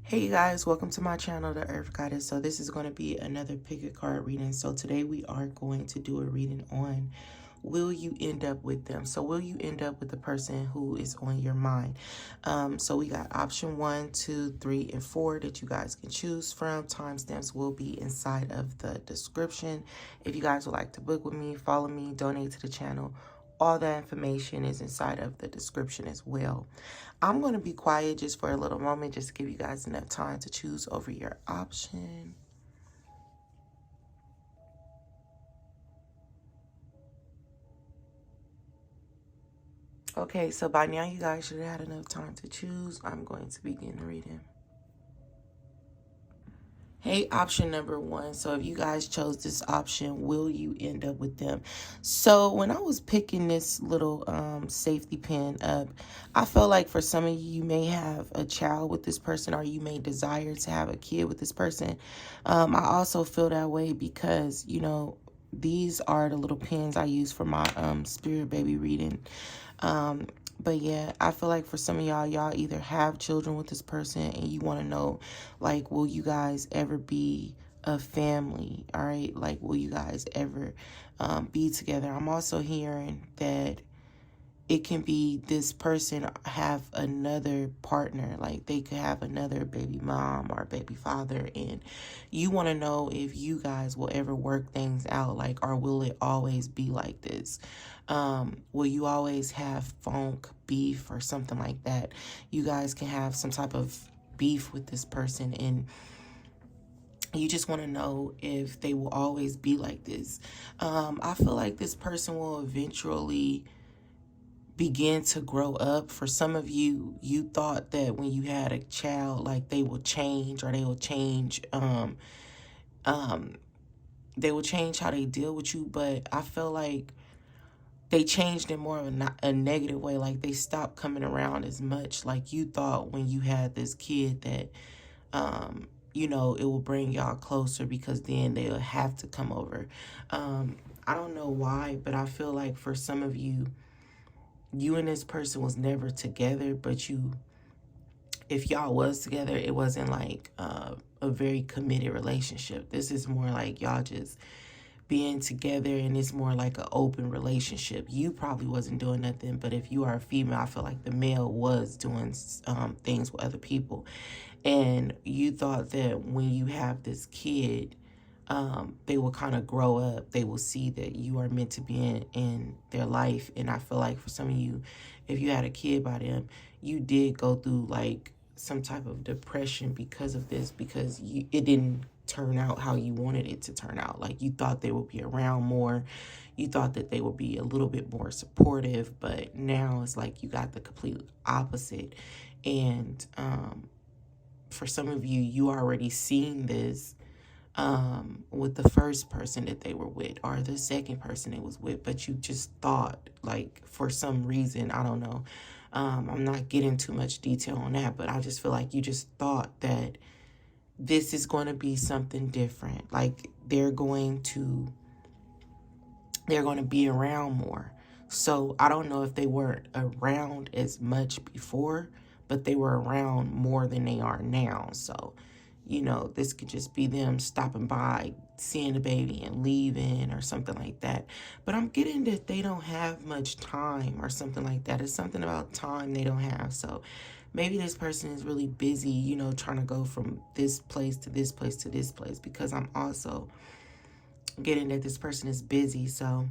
Hey you guys, welcome to my channel, The Earth Goddess. So this is going to be another pick a card reading. So today we are going to do a reading on will you end up with them? So will you end up with the person who is on your mind? So we got option 1, 2, 3, and 4 that you guys can choose from. Timestamps will be inside of the description. If you guys would like to book with me, follow me, donate to the channel, all that information is inside of the description as well. I'm going to be quiet just for a little moment, just to give you guys enough time to choose over your option. Okay, so by now you guys should have had enough time to choose. I'm going to begin the reading. Hey, option number 1. So if you guys chose this option, will you end up with them? So when I was picking this little safety pin up, I felt like for some of you, you may have a child with this person, or you may desire to have a kid with this person. I also feel that way because, you know, these are the little pins I use for my spirit baby reading. But yeah, I feel like for some of y'all either have children with this person and you want to know, like, will you guys ever be a family? All right. Like, will you guys ever be together? I'm also hearing that it can be this person have another partner, like they could have another baby mom or baby father, and you want to know if you guys will ever work things out, like, or will it always be like this? Will you always have funk, beef, or something like that? You guys can have some type of beef with this person, and you just want to know if they will always be like this. I feel like this person will eventually begin to grow up. For some of you, you thought that when you had a child, like they will change, or they will change they will change how they deal with you, but I feel like they changed in more of a negative way. Like they stopped coming around as much. Like you thought when you had this kid that you know, it will bring y'all closer because then they'll have to come over. I don't know why, but I feel like for some of you, you and this person was never together, but you, if y'all was together, it wasn't like a very committed relationship. This is more like y'all just being together, and it's more like an open relationship. You probably wasn't doing nothing, but if you are a female, I feel like the male was doing things with other people. And you thought that when you have this kid, they will kind of grow up. They will see that you are meant to be in their life. And I feel like for some of you, if you had a kid by them, you did go through like some type of depression because of this, because it didn't turn out how you wanted it to turn out. Like you thought they would be around more. You thought that they would be a little bit more supportive, but now it's like you got the complete opposite. And for some of you, you already seen this with the first person that they were with, or the second person they was with, but you just thought, like, for some reason, I don't know, I'm not getting too much detail on that, but I just feel like you just thought that this is going to be something different. Like they're going to be around more. So I don't know if they weren't around as much before, but they were around more than they are now. So, you know, this could just be them stopping by, seeing the baby and leaving or something like that. But I'm getting that they don't have much time or something like that. It's something about time they don't have. So maybe this person is really busy, you know, trying to go from this place to this place to this place, because I'm also getting that this person is busy. So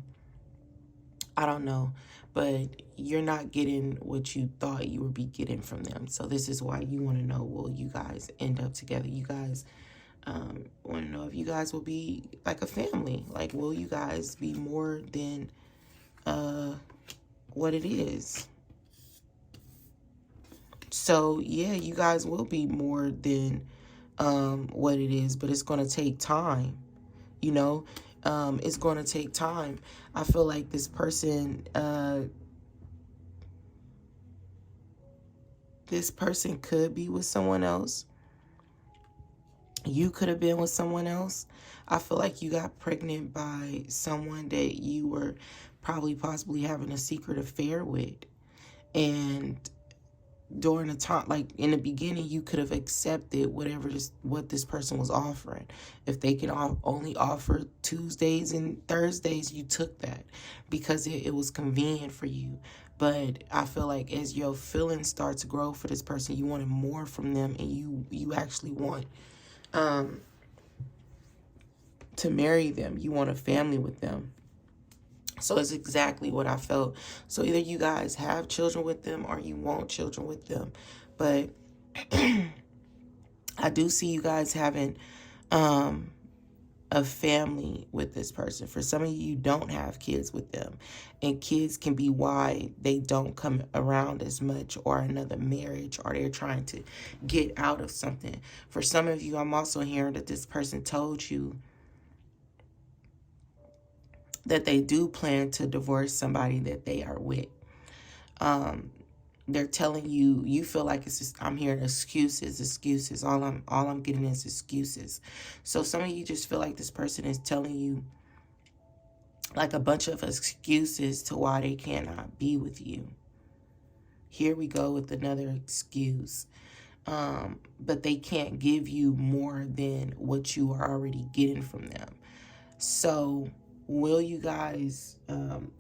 I don't know, but you're not getting what you thought you would be getting from them. So this is why you want to know, will you guys end up together? You guys want to know if you guys will be like a family. Like, will you guys be more than what it is? So yeah, you guys will be more than what it is, but it's going to take time, you know. It's going to take time. I feel like this person could be with someone else. You could have been with someone else. I feel like you got pregnant by someone that you were probably possibly having a secret affair with. And during the time, like in the beginning, you could have accepted what this person was offering. If they can only offer Tuesdays and Thursdays, you took that because it was convenient for you. But I feel like as your feelings start to grow for this person, you wanted more from them, and you actually want to marry them. You want a family with them. So it's exactly what I felt. So either you guys have children with them or you want children with them. But I do see you guys having a family with this person. For some of you don't have kids with them. And kids can be why they don't come around as much, or another marriage, or they're trying to get out of something. For some of you, I'm also hearing that this person told you that they do plan to divorce somebody that they are with. They're telling you, you feel like it's just, I'm hearing excuses. All I'm getting is excuses. So some of you just feel like this person is telling you like a bunch of excuses to why they cannot be with you. Here we go with another excuse. But they can't give you more than what you are already getting from them. So will you guys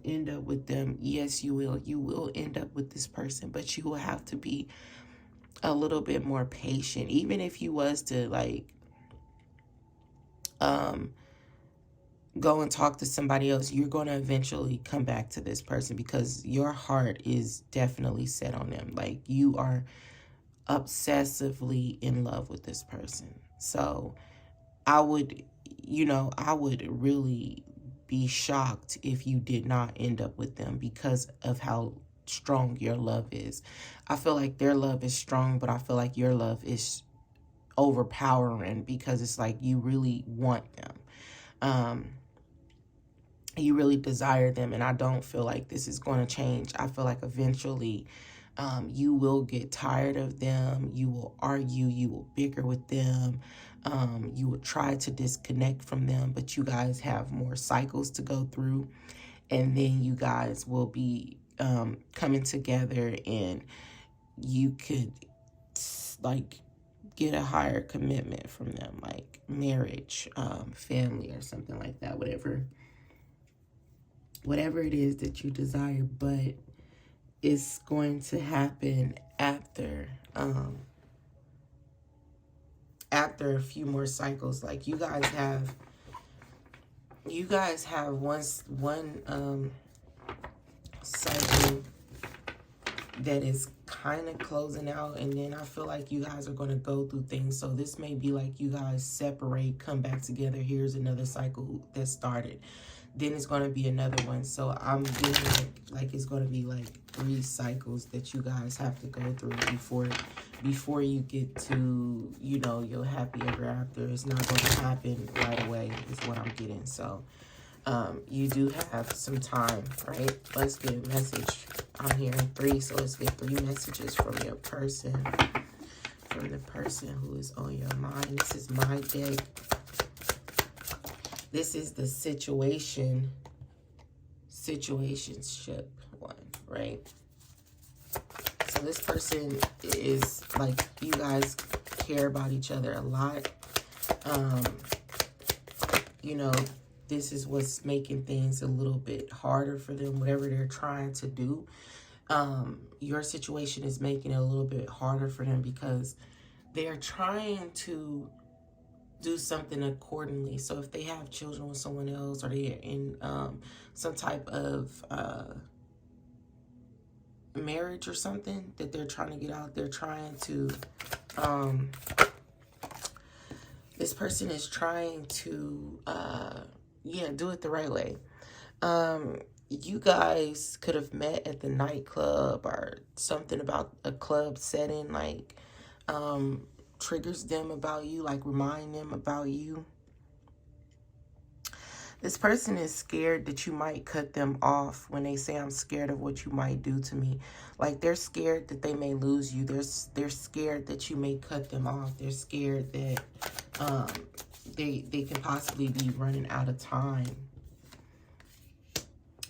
end up with them? Yes, you will. You will end up with this person, but you will have to be a little bit more patient. Even if you was to like go and talk to somebody else, you're going to eventually come back to this person because your heart is definitely set on them. Like you are obsessively in love with this person. So I would really be shocked if you did not end up with them because of how strong your love is. I feel like their love is strong, but I feel like your love is overpowering because it's like you really want them. You really desire them, and I don't feel like this is going to change. I feel like eventually you will get tired of them. You will argue. You will bicker with them. You will try to disconnect from them, but you guys have more cycles to go through, and then you guys will be coming together, and you could like get a higher commitment from them, like marriage, family, or something like that. Whatever it is that you desire, but it's going to happen after a few more cycles. Like you guys have one cycle that is kind of closing out, and then I feel like you guys are going to go through things. So this may be like you guys separate, come back together. Here's another cycle that started. Then it's going to be another one. So I'm getting like it's going to be like 3 cycles that you guys have to go through before you get to, your happy ever after. It's not going to happen right away is what I'm getting. So you do have some time, right? Let's get a message. I'm hearing 3, so let's get 3 messages from your person, from the person who is on your mind. This is my deck. This is the situationship one, right? So this person is like, you guys care about each other a lot. This is what's making things a little bit harder for them, whatever they're trying to do. Your situation is making it a little bit harder for them because they're trying to do something accordingly. So if they have children with someone else, or they're in some type of marriage or something that they're trying to get out, they're trying to this person is trying to do it the right way. You guys could have met at the nightclub or something about a club setting, like triggers them about you, like remind them about you. This person is scared that you might cut them off when they say, I'm scared of what you might do to me. Like they're scared that they may lose you. They're scared that you may cut them off. They're scared that they can possibly be running out of time.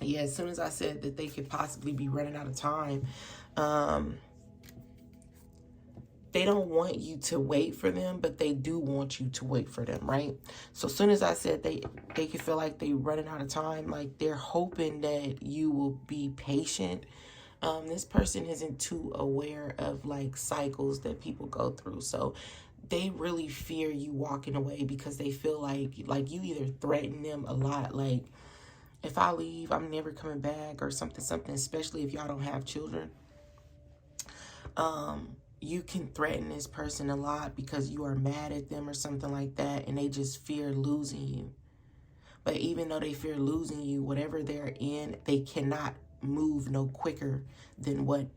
Yeah, as soon as I said that they could possibly be running out of time, they don't want you to wait for them, but they do want you to wait for them, right? So as soon as I said they can feel like they running out of time, like they're hoping that you will be patient. This person isn't too aware of like cycles that people go through. So they really fear you walking away because they feel like you either threaten them a lot, like if I leave, I'm never coming back or something, especially if y'all don't have children. You can threaten this person a lot because you are mad at them or something like that, and they just fear losing you. But even though they fear losing you, whatever they're in, they cannot move no quicker than what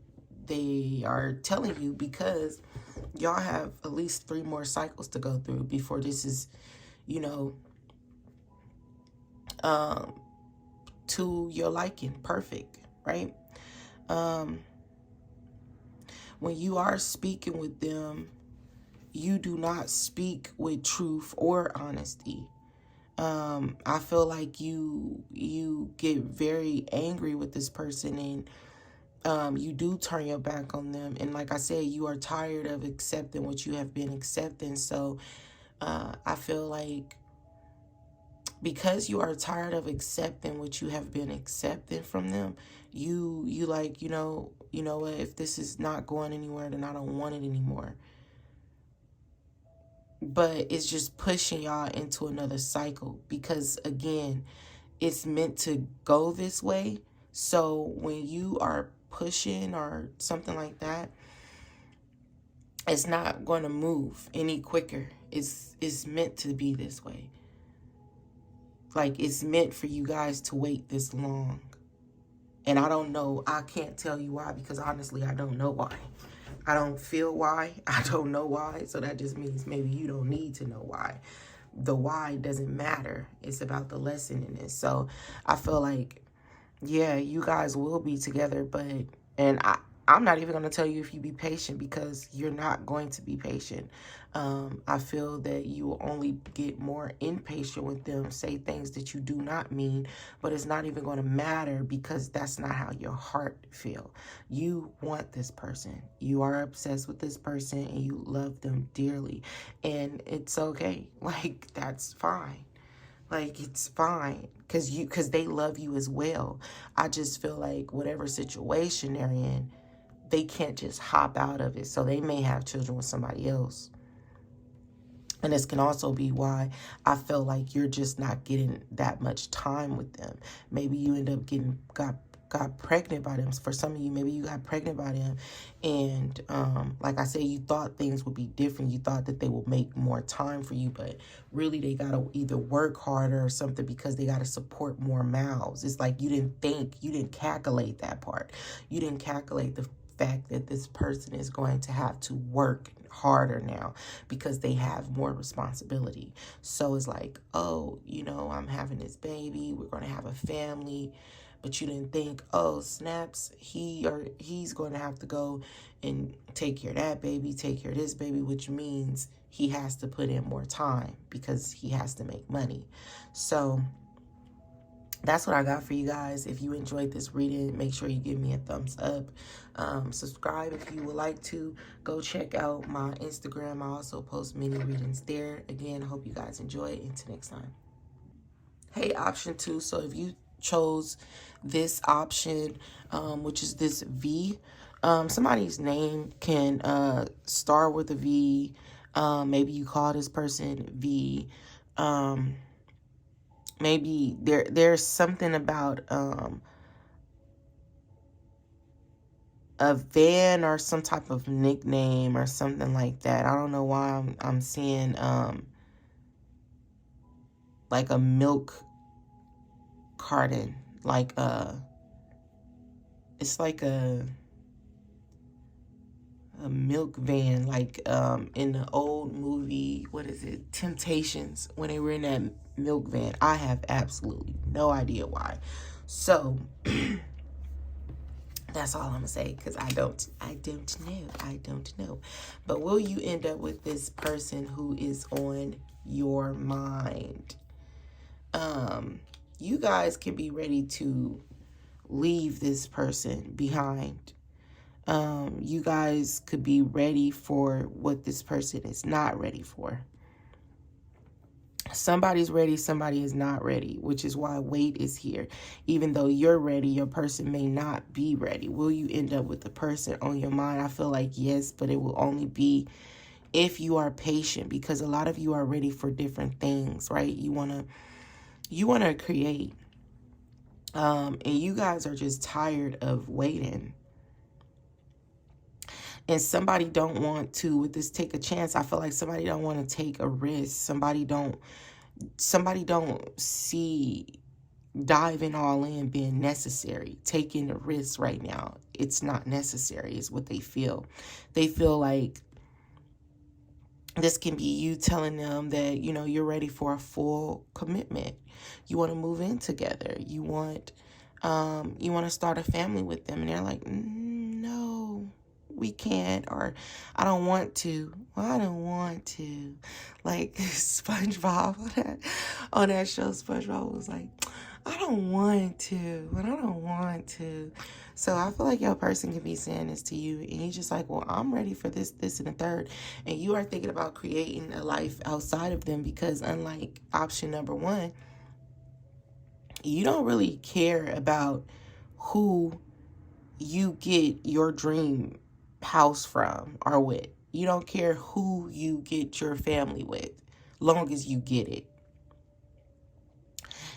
they are telling you, because y'all have at least 3 more cycles to go through before this is, you know, to your liking. Perfect, right? When you are speaking with them, you do not speak with truth or honesty. I feel like you get very angry with this person, and you do turn your back on them. And like I said, you are tired of accepting what you have been accepting. So I feel like because you are tired of accepting what you have been accepting from them, you like, you know what, if this is not going anywhere, then I don't want it anymore. But it's just pushing y'all into another cycle because, again, it's meant to go this way. So when you are pushing or something like that, it's not going to move any quicker. It's meant to be this way. Like, it's meant for you guys to wait this long. And I don't know. I can't tell you why, because honestly, I don't know why. I don't feel why. I don't know why. So that just means maybe you don't need to know why. The why doesn't matter. It's about the lesson in this. So I feel like, yeah, you guys will be together, and I'm not even going to tell you if you be patient, because you're not going to be patient. I feel that you will only get more impatient with them, say things that you do not mean, but it's not even going to matter because that's not how your heart feel. You want this person. You are obsessed with this person and you love them dearly, and it's okay. Like, that's fine. Like, it's fine because they love you as well. I just feel like whatever situation they're in, they can't just hop out of it. So they may have children with somebody else. And this can also be why I feel like you're just not getting that much time with them. Maybe you end up got pregnant by them. For some of you, maybe you got pregnant by them, and like I said, you thought things would be different. You thought that they would make more time for you, but really they gotta either work harder or something, because they gotta support more mouths. It's like you didn't calculate that part. You didn't calculate the fact that this person is going to have to work harder now because they have more responsibility. So it's like, oh, I'm having this baby, we're going to have a family, but you didn't think, oh, snaps, he's going to have to go and take care of that baby, take care of this baby, which means he has to put in more time because he has to make money. So that's what I got for you guys. If you enjoyed this reading, make sure you give me a thumbs up. Subscribe if you would like to. Go check out my Instagram. I also post mini readings there. Again, I hope you guys enjoy it. Until next time. Hey, option 2. So if you chose this option, which is this V, somebody's name can start with a V. Maybe you call this person V. Maybe there's something about a van or some type of nickname or something like that. I don't know why I'm seeing like a milk carton, like it's like a milk van, like in the old movie, what is it, Temptations, when they were in that milk van. I have absolutely no idea why. So that's all I'm gonna say, because I don't know. But will you end up with this person who is on your mind? You guys can be ready to leave this person behind. You guys could be ready for what this person is not ready for. Somebody's ready, somebody is not ready, which is why wait is here. Even though you're ready, your person may not be ready. Will you end up with the person on your mind? I feel like yes, but it will only be if you are patient, because a lot of you are ready for different things, right? You want to create. And you guys are just tired of waiting. And somebody don't want to, with this take a chance, I feel like somebody don't want to take a risk. Somebody don't see diving all in being necessary. Taking a risk right now, it's not necessary is what they feel. They feel like this can be you telling them that, you know, you're ready for a full commitment. You want to move in together. You want to start a family with them. And they're like, no, we can't. Or I don't want to. Well, I don't want to. Like SpongeBob on that show, SpongeBob was like, I don't want to, but I don't want to. So I feel like your person can be saying this to you, and you're just like, well, I'm ready for this, this, and the third. And you are thinking about creating a life outside of them, because unlike option number one, you don't really care about who you get your dream house from or with. You don't care who you get your family with, long as you get it.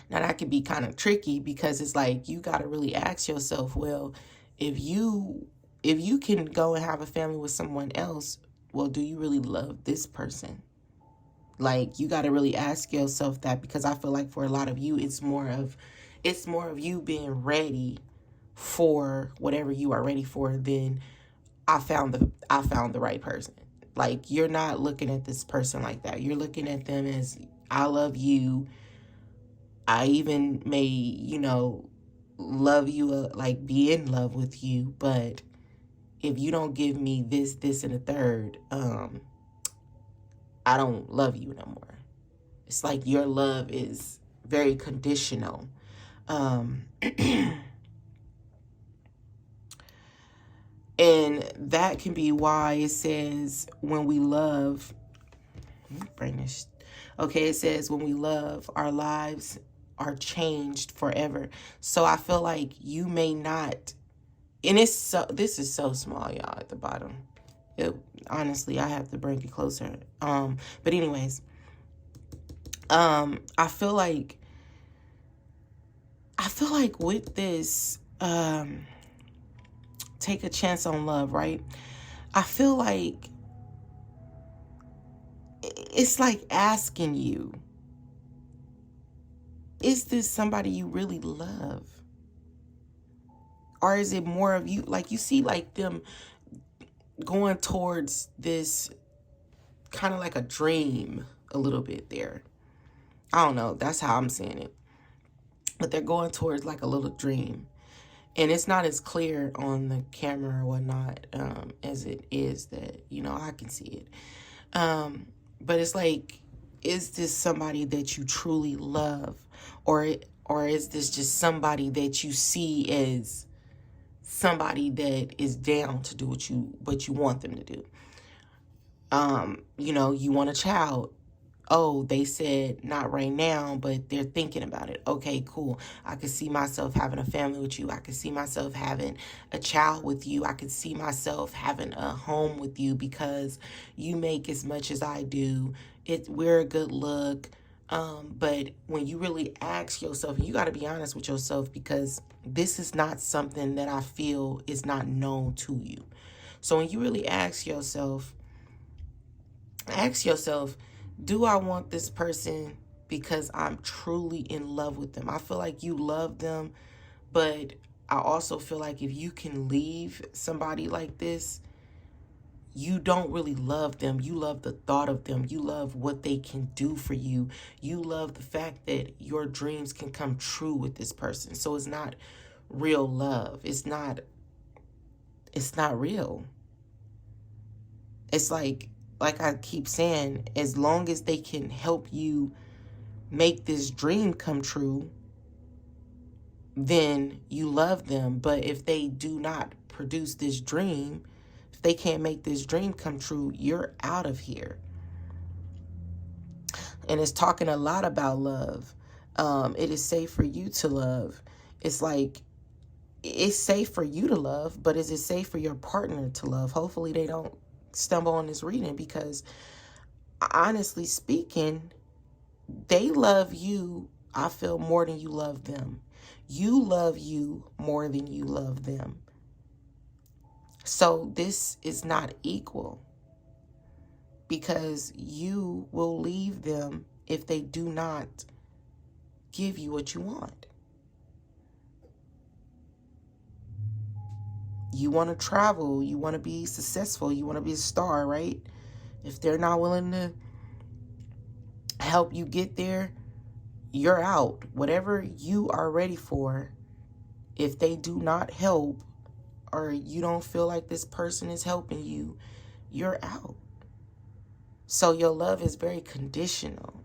Now that can be kind of tricky, because it's like you got to really ask yourself, well, if you can go and have a family with someone else, well, do you really love this person? Like, you got to really ask yourself that, because I feel like for a lot of you, it's more of you being ready for whatever you are ready for than I found the right person. Like, you're not looking at this person like that. You're looking at them as, I love you. I even may, you know, love you, like be in love with you. But if you don't give me this, this, and a third, I don't love you no more. It's like your love is very conditional. And that can be why it says when we love, let me bring this. Okay, it says when we love, our lives are changed forever. So I feel like you may not, and this is so small, y'all, at the bottom. Honestly, I have to bring it closer. But anyways, I feel like with this, take a chance on love, right? I feel like it's like asking you, is this somebody you really love? Or is it more of you, like you see like them going towards this kind of like a dream a little bit there. I don't know. That's how I'm seeing it. But they're going towards like a little dream. And it's not as clear on the camera or whatnot as it is that, you know, I can see it. But it's like, is this somebody that you truly love? Or is this just somebody that you see as somebody that is down to do what you want them to do? You know, you want a child. Oh, they said not right now, but they're thinking about it. Okay, cool. I could see myself having a family with you. I could see myself having a child with you. I could see myself having a home with you because you make as much as I do. We're a good look. But when you really ask yourself, you got to be honest with yourself, because this is not something that I feel is not known to you. So when you really ask yourself, do I want this person because I'm truly in love with them? I feel like you love them, but I also feel like if you can leave somebody like this, you don't really love them. You love the thought of them. You love what they can do for you. You love the fact that your dreams can come true with this person. So it's not real love. It's not real. It's like I keep saying, as long as they can help you make this dream come true, then you love them. But if they do not produce this dream, if they can't make this dream come true, you're out of here. And it's talking a lot about love. It is safe for you to love. It's like, it's safe for you to love, but is it safe for your partner to love? Hopefully they don't stumble on this reading, because honestly speaking, they love you, I feel, more than you love them. You love you more than you love them. So this is not equal, because you will leave them if they do not give you what you want. You want to travel, you want to be successful, you want to be a star, right? If they're not willing to help you get there, you're out. Whatever you are ready for, if they do not help, or you don't feel like this person is helping you, you're out. So your love is very conditional.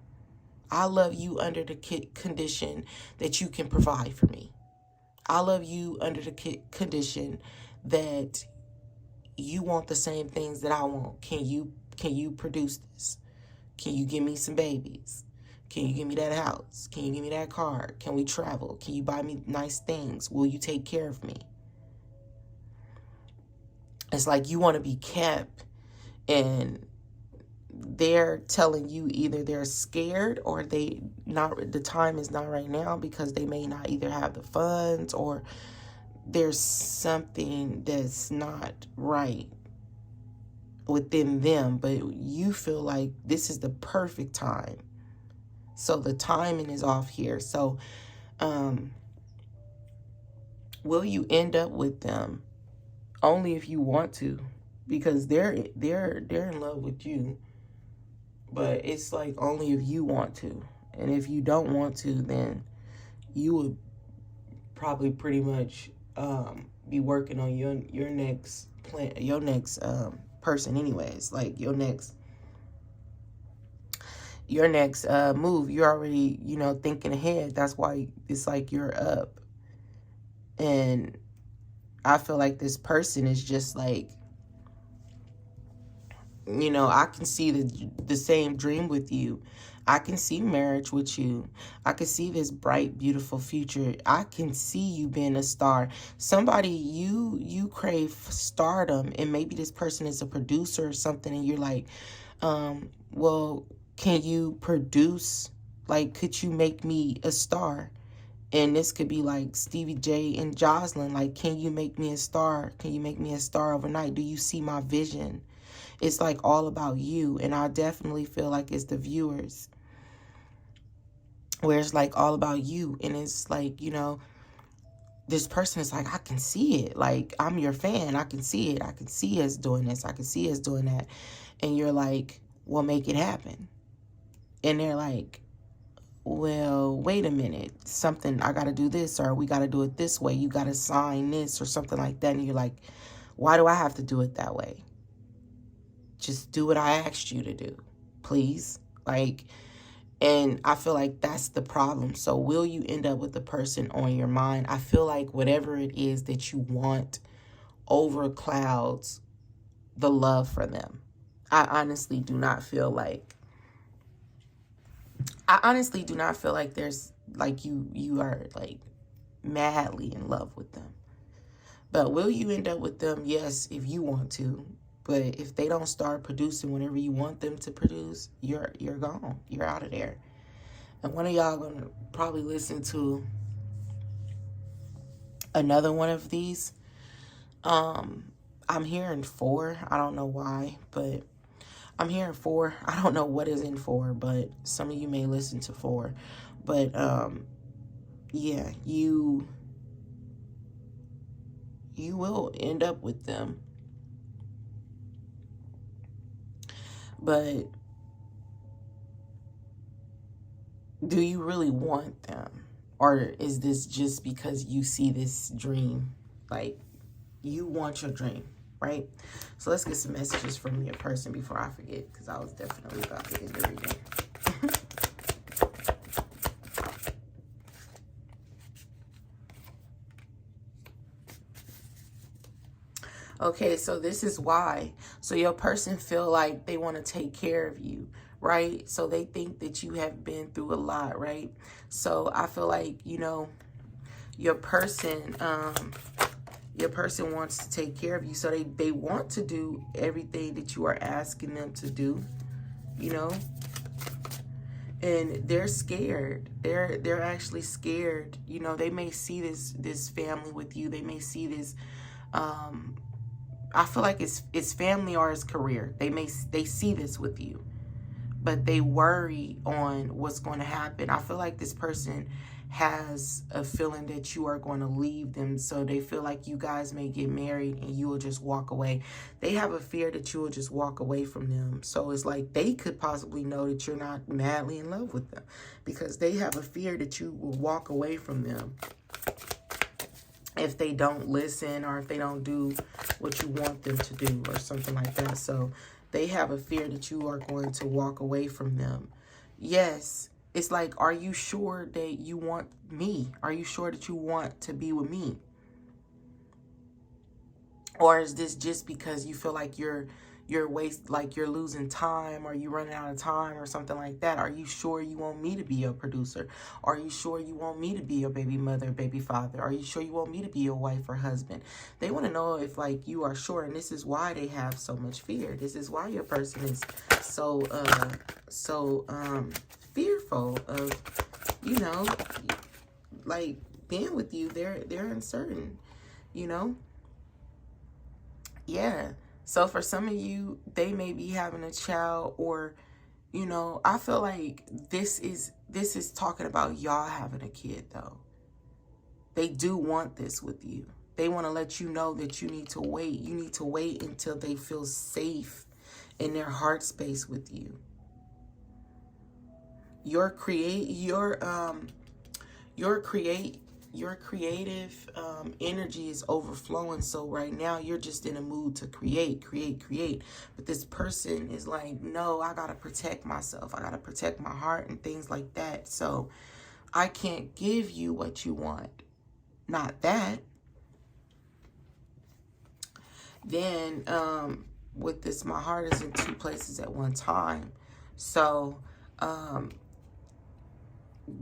I love you under the condition that you can provide for me. I love you under the condition that you want the same things that I want. Can you produce this? Can you give me some babies? Can you give me that house? Can you give me that car? Can we travel? Can you buy me nice things? Will you take care of me? It's like you want to be kept, and they're telling you either they're scared or the time is not right now, because they may not either have the funds, or there's something that's not right within them, but you feel like this is the perfect time. So the timing is off here. So will you end up with them? Only if you want to, because they're in love with you. But it's like only if you want to. And if you don't want to, then you would probably pretty much be working on your next plan, your next person anyways. Like your next move. You're already, thinking ahead. That's why it's like you're up. And I feel like this person is just like, I can see the same dream with you. I can see marriage with you. I can see this bright, beautiful future. I can see you being a star. Somebody, you crave stardom, and maybe this person is a producer or something, and you're like, well, can you produce? Like, could you make me a star? And this could be like Stevie J and Jocelyn. Like, can you make me a star? Can you make me a star overnight? Do you see my vision? It's like all about you. And I definitely feel like it's the viewers, where it's like all about you. And it's like, this person is like, I can see it. Like, I'm your fan. I can see it. I can see us doing this. I can see us doing that. And you're like, well, make it happen. And they're like, well, wait a minute, I got to do this, or we got to do it this way. You got to sign this or something like that. And you're like, why do I have to do it that way? Just do what I asked you to do, please. Like, and I feel like that's the problem. So will you end up with the person on your mind? I feel like whatever it is that you want overclouds the love for them. I honestly do not feel like there's like you are like madly in love with them. But will you end up with them? Yes, if you want to. But if they don't start producing whatever you want them to produce, you're gone. You're out of there. And one of y'all gonna probably listen to another one of these. I'm hearing 4. I don't know why, but I'm hearing 4. I don't know what is in 4, but some of you may listen to 4. But yeah, you will end up with them. But do you really want them? Or is this just because you see this dream? Like, you want your dream, right? So let's get some messages from your person before I forget, because I was definitely about to end the reading. Okay, so this is why. So your person feel like they want to take care of you, right? So they think that you have been through a lot, right? So I feel like, you know, your person wants to take care of you. So they want to do everything that you are asking them to do, you know? And they're scared. They're actually scared. You know, they may see this family with you. They may see this I feel like it's family or it's career. They see this with you, but they worry on what's going to happen. I feel like this person has a feeling that you are going to leave them, so they feel like you guys may get married and you will just walk away. They have a fear that you will just walk away from them. So it's like they could possibly know that you're not madly in love with them because they have a fear that you will walk away from them if they don't listen or if they don't do what you want them to do or something like that. So they have a fear that you are going to walk away from them. Yes, it's like, are you sure that you want me? Are you sure that you want to be with me? Or is this just because you feel like you're losing time, or you're running out of time or something like that? Are you sure you want me to be your producer? Are you sure you want me to be your baby mother, baby father? Are you sure you want me to be your wife or husband? They want to know if like you are sure, and this is why they have so much fear. This is why your person is so fearful of, you know, like being with you. They're uncertain, you know? Yeah. So for some of you, they may be having a child, or, you know, I feel like this is talking about y'all having a kid though. They do want this with you. They want to let you know that you need to wait. You need to wait until they feel safe in their heart space with you. Your creative energy is overflowing. So right now you're just in a mood to create. But this person is like, no, I gotta protect myself. I gotta protect my heart and things like that. So I can't give you what you want. Not that. Then with this, my heart is in two places at one time. So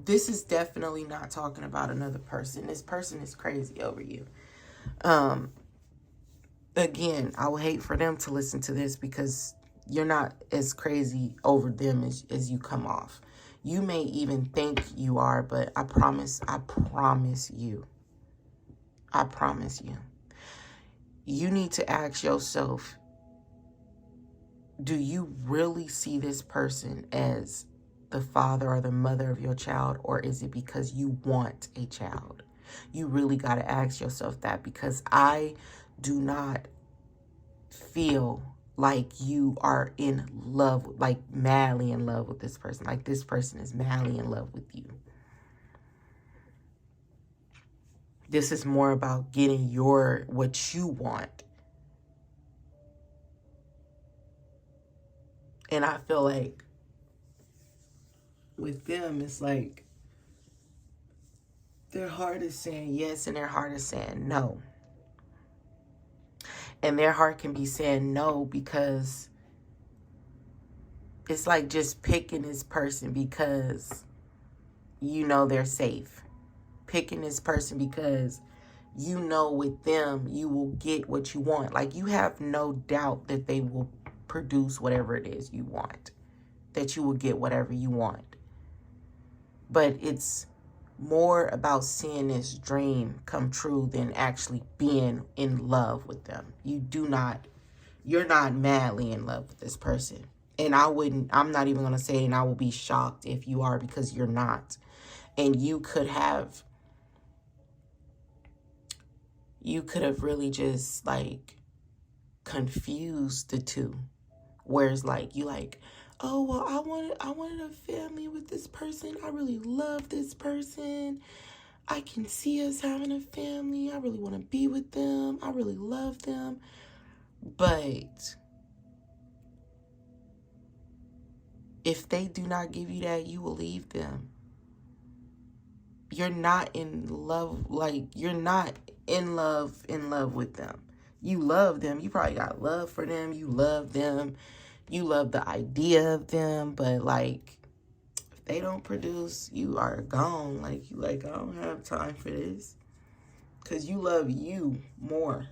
this is definitely not talking about another person. This person is crazy over you. Again, I would hate for them to listen to this because you're not as crazy over them as you come off. You may even think you are, but I promise you. I promise you. You need to ask yourself, do you really see this person as the father or the mother of your child, or is it because you want a child? You really got to ask yourself that, because I do not feel like you are in love, like madly in love with this person. Like this person is madly in love with you. This is more about getting what you want. And I feel like with them, it's like their heart is saying yes and their heart is saying no. And their heart can be saying no because it's like just picking this person because you know they're safe. Picking this person because you know with them you will get what you want. Like you have no doubt that they will produce whatever it is you want. That you will get whatever you want. But it's more about seeing this dream come true than actually being in love with them. You're not madly in love with this person. And I'm not even going to say it, and I will be shocked if you are, because you're not. And you could have really just like confused the two. Whereas like you like, oh, well, I wanted a family with this person. I really love this person. I can see us having a family. I really want to be with them. I really love them. But if they do not give you that, you will leave them. You're not in love, like you're not in love with them. You love them. You probably got love for them. You love them. You love the idea of them. But like, if they don't produce, you are gone. Like, you like, I don't have time for this. Because you love you more.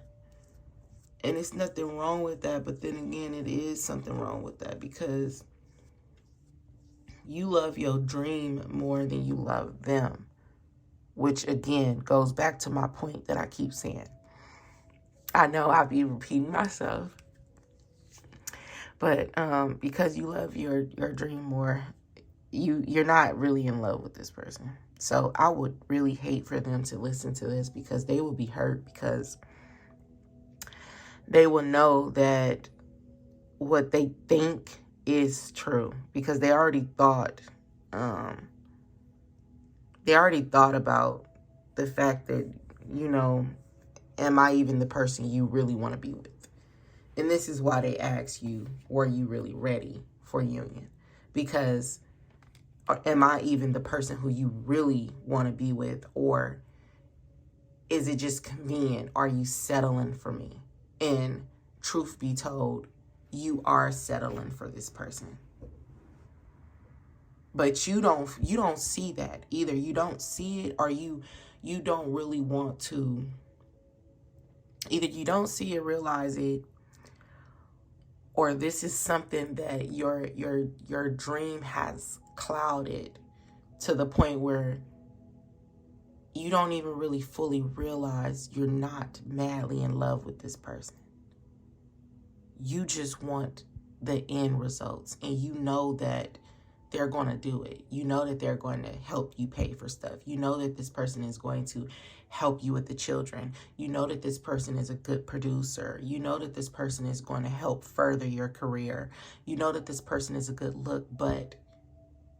And it's nothing wrong with that. But then again, it is something wrong with that. Because you love your dream more than you love them. Which, again, goes back to my point that I keep saying. I know I'll be repeating myself. But because you love your dream more, you're not really in love with this person. So I would really hate for them to listen to this, because they will be hurt, because they will know that what they think is true, because they already thought about the fact that, you know, am I even the person you really want to be with? And this is why they ask you, were you really ready for union? Because am I even the person who you really want to be with? Or is it just convenient? Are you settling for me? And truth be told, you are settling for this person. But you don't see that. Either you don't see it, or you don't really want to. Either you don't see it, realize it, or this is something that your dream has clouded to the point where you don't even really fully realize you're not madly in love with this person. You just want the end results, and you know that they're going to do it. You know that they're going to help you pay for stuff. You know that this person is going to help you with the children. You know that this person is a good producer. You know that this person is going to help further your career. You know that this person is a good look, but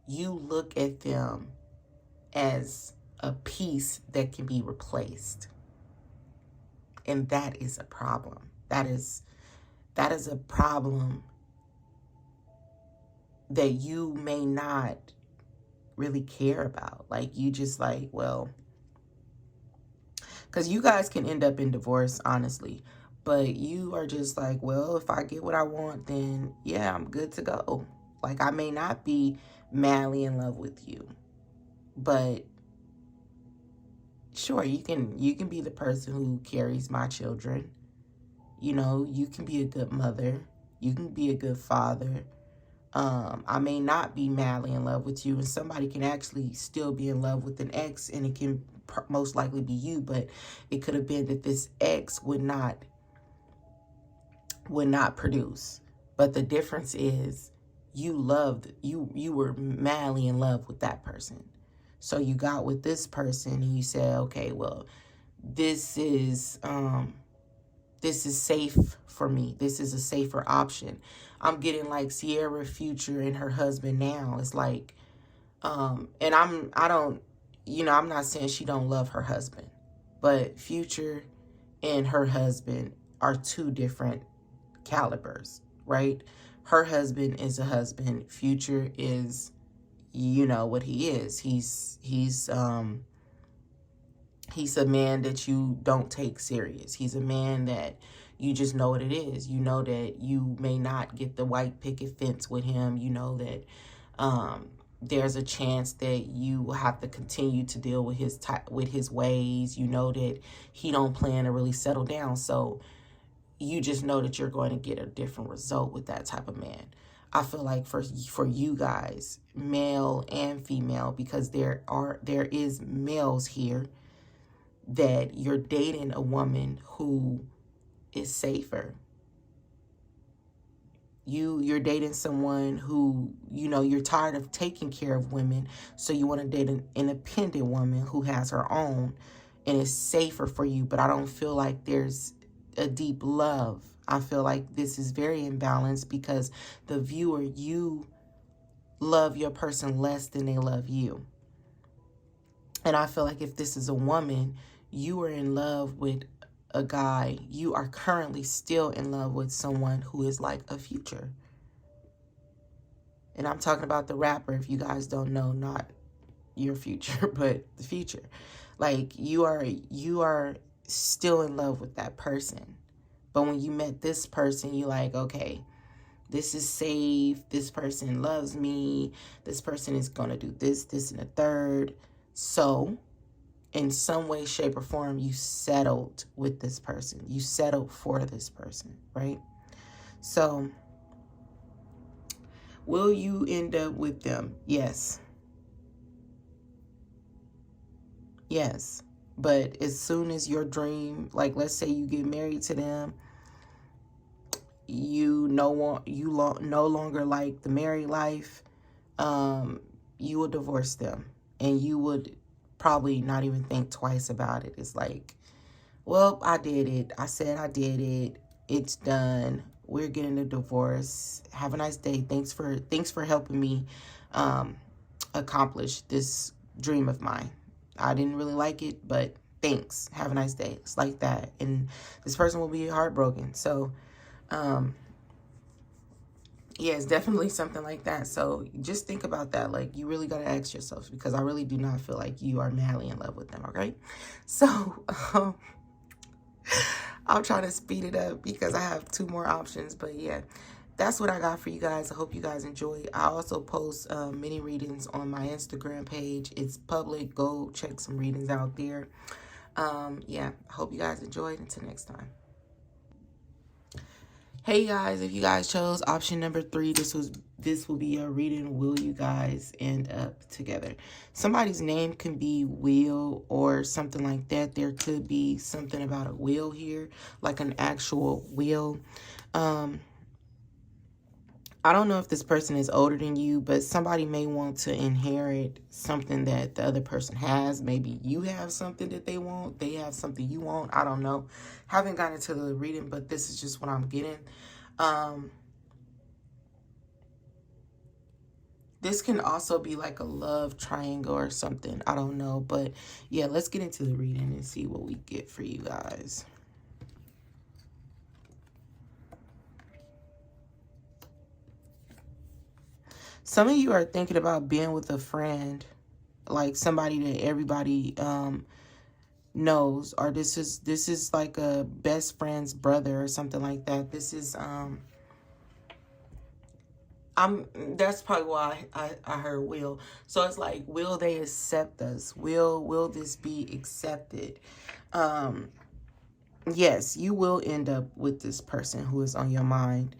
you look at them as a piece that can be replaced. And that is a problem. That is a problem that you may not really care about. Like, you just like, well, because you guys can end up in divorce, honestly. But you are just like, well, if I get what I want, then yeah, I'm good to go. Like, I may not be madly in love with you, but sure, you can be the person who carries my children. You know, you can be a good mother. You can be a good father. I may not be madly in love with you, and somebody can actually still be in love with an ex, and it can most likely be you, but it could have been that this ex would not produce. But the difference is you were madly in love with that person. So you got with this person and you said, okay, well, this is safe for me. This is a safer option. I'm getting like Sierra, Future, and her husband now. It's like, and I'm not saying she don't love her husband, but Future and her husband are two different calibers, right? Her husband is a husband. Future is, you know what he is. He's a man that you don't take serious. He's a man that you just know what it is. You know that you may not get the white picket fence with him. You know that there's a chance that you will have to continue to deal with his ways. You know that he don't plan to really settle down. So you just know that you're going to get a different result with that type of man. I feel like for you guys, male and female, because there is males here, that you're dating a woman who is safer. You're dating someone who, you know, you're tired of taking care of women, so you want to date an independent woman who has her own and is safer for you. But I don't feel like there's a deep love. I feel like this is very imbalanced, because the viewer, you love your person less than they love you. And I feel like if this is a woman, you are in love with a guy, you are currently still in love with someone who is like a Future. And I'm talking about the rapper, if you guys don't know, not your Future, but the Future. Like, you are still in love with that person. But when you met this person, you're like, okay, this is safe. This person loves me. This person is going to do this, this, and the third. So in some way, shape, or form, you settled with this person. You settled for this person, right? So will you end up with them? Yes. Yes. But as soon as your dream, like let's say you get married to them, you no longer like the married life, you will divorce them, and you would probably not even think twice about it. It's like, well, I did it. I said I did it. It's done. We're getting a divorce. Have a nice day. Thanks for helping me accomplish this dream of mine. I didn't really like it, but thanks. Have a nice day. It's like that. And this person will be heartbroken. So, yeah, it's definitely something like that. So just think about that. Like, you really got to ask yourself, because I really do not feel like you are madly in love with them. Okay. So, I'll try to speed it up because I have 2 more options. But yeah, that's what I got for you guys. I hope you guys enjoy. I also post mini readings on my Instagram page. It's public. Go check some readings out there. Yeah, I hope you guys enjoyed. Until next time. Hey guys, if you guys chose option number 3, this will be your reading. Will you guys end up together? Somebody's name can be Will or something like that. There could be something about a will here, like an actual will. I don't know if this person is older than you, but somebody may want to inherit something that the other person has. Maybe you have something that they want. They have something you want. I don't know. Haven't gotten to the reading, but this is just what I'm getting. This can also be like a love triangle or something. I don't know. But yeah, let's get into the reading and see what we get for you guys. Some of you are thinking about being with a friend, like somebody that everybody knows, or this is like a best friend's brother or something like that. This is that's probably why I heard will. So it's like, will they accept us? Will this be accepted? Yes, you will end up with this person who is on your mind.